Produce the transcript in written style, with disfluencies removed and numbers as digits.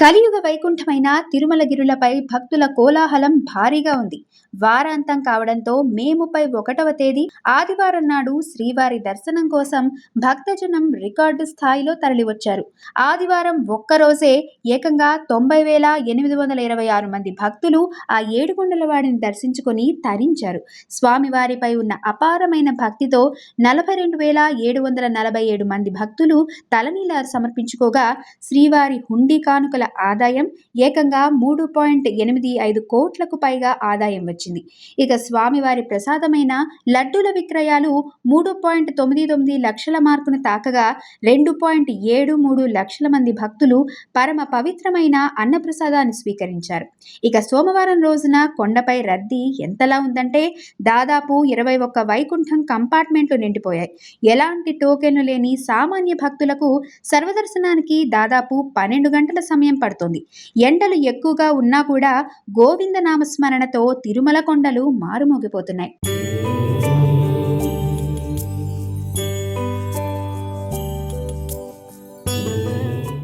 కలియుగ వైకుంఠమైన తిరుమలగిరులపై భక్తుల కోలాహలం భారీగా ఉంది. వారాంతం కావడంతో మే 31వ తేదీ ఆదివారం నాడు శ్రీవారి దర్శనం కోసం భక్తజనం రికార్డు స్థాయిలో తరలివచ్చారు. ఆదివారం ఒక్కరోజే ఏకంగా 90,826 మంది భక్తులు ఆ ఏడుకొండలవాడిని దర్శించుకొని తరించారు. స్వామివారిపై ఉన్న అపారమైన భక్తితో 42,747 మంది భక్తులు తలనీలాలు సమర్పించుకోగా శ్రీవారి హుండీ కానుకల ఆదాయం ఏకంగా 3.85 కోట్లకు పైగా ఆదాయం వచ్చింది. ఇక స్వామివారి ప్రసాదమైన లడ్డూల విక్రయాలు 3.99 లక్షల మార్కును తాకగా 2.73 లక్షల మంది భక్తులు పరమ పవిత్రమైన అన్నప్రసాదాన్ని స్వీకరించారు. ఇక సోమవారం రోజున కొండపై రద్దీ ఎంతలా ఉందంటే దాదాపు 21 వైకుంఠం కంపార్ట్మెంట్లు నిండిపోయాయి. ఎలాంటి టోకెన్లు లేని సామాన్య భక్తులకు సర్వదర్శనానికి దాదాపు 12 గంటల సమయం పడుతోంది. ఎండలు ఎక్కువగా ఉన్నా కూడా గోవింద నామస్మరణతో తిరుమల కొండలు మారుమోగిపోతున్నాయి.